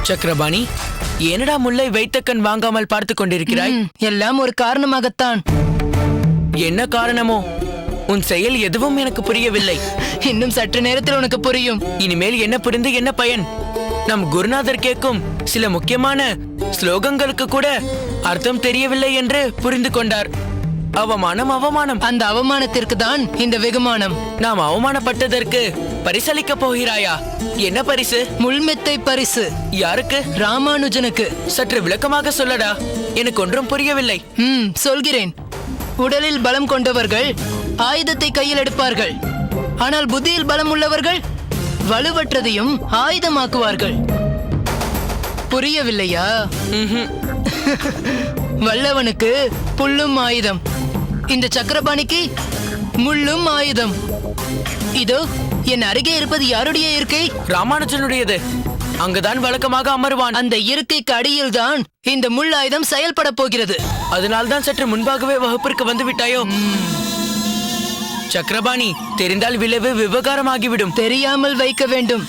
சக்கரபாணி, ஏனடா முல்லை வைத்த கண் வாங்காமல் பார்த்து கொண்டிருக்கிறாய்? எல்லாம் ஒரு காரணமாகத்தான். என்ன காரணமோ? உன் செயல் எதுவும் எனக்கு புரியவில்லை. இன்னும் சற்று நேரத்தில் உனக்கு புரியும். இனிமேல் என்ன புரிந்து என்ன பயன்? நம் குருநாதர் கேட்கும் சில முக்கியமான ஸ்லோகங்களுக்கு கூட அர்த்தம் தெரியவில்லை என்று புரிந்து கொண்டார். அவமானம், அவமானம். அந்த அவமானத்திற்கு தான் இந்த வெகுமானம். நாம் அவமானப்பட்டதற்கு பரிசளிக்க போகிறாயா? என்ன பரிசு? முள்மெத்தை பரிசு. யாருக்கு? ராமானுஜனுக்கு. சற்று விளக்கமாக சொல்லடா, எனக்கு ஒன்றும் புரியவில்லை. சொல்கிறேன். உடலில் பலம் கொண்டவர்கள் ஆயுதத்தை கையில் எடுப்பார்கள். ஆனால் புத்தியில் பலம் உள்ளவர்கள் வலுவற்றதையும் ஆயுதமாக்குவார்கள். புரியவில்லையா? வல்லவனுக்கு புல்லும் ஆயுதம், இந்த சக்கரபாணிக்கு முள்ளும் ஆயுதம். இதோ என் அருகே இருப்பது யாருடைய இருக்கை? ராமானுஜனுடையது. அங்குதான் வழக்கமாக அமர்வான். அந்த இருக்கைக்கு அடியில் தான் இந்த முள் ஆயுதம் செயல்பட போகிறது. அதனால்தான் சற்று முன்பாகவே வகுப்பிற்கு வந்து விட்டாயோ? சக்கரபாணி, தெரிந்தால் விளைவு விவகாரமாகிவிடும். தெரியாமல் வைக்க வேண்டும்,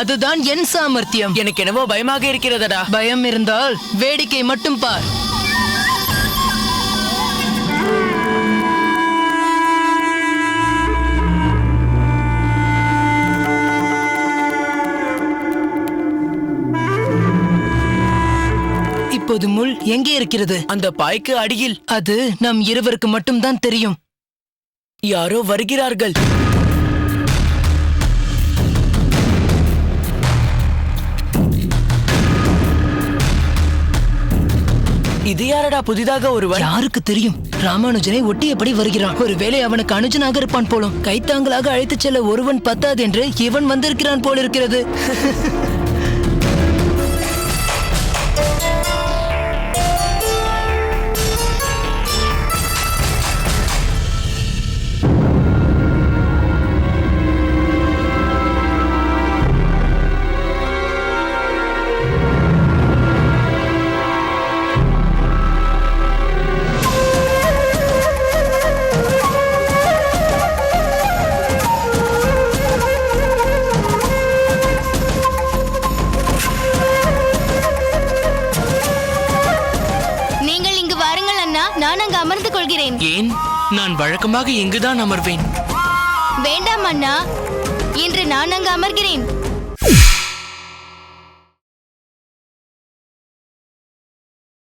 அதுதான் என் சாமர்த்தியம். எனக்கு என்னவோ பயமாக இருக்கிறதடா. பயம் இருந்தால் வேடிக்கை மட்டும் பார். இப்போது முள் எங்கே இருக்கிறது? அந்த பாய்க்கு அடியில். அது நம் இருவருக்கு மட்டும்தான் தெரியும். யாரோ வருகிறார்கள். இது யாரடா புதிதாக ஒருவன்? யாருக்கு தெரியும்? ராமானுஜனை ஒட்டியபடி வருகிறான். ஒருவேளை அவனுக்கு அனுஜனாக இருப்பான் போலும். கைத்தாங்களாக அழைத்துச் செல்ல ஒருவன் பத்தாது என்று இவன் வந்திருக்கிறான் போல் இருக்கிறது. நான் அங்கு அமர்ந்து கொள்கிறேன். ஏன்? நான் வழக்கமாக இங்குதான் அமர்வேன். வேண்டாம் அண்ணா, இன்று நான் அங்கு அமர்கிறேன்.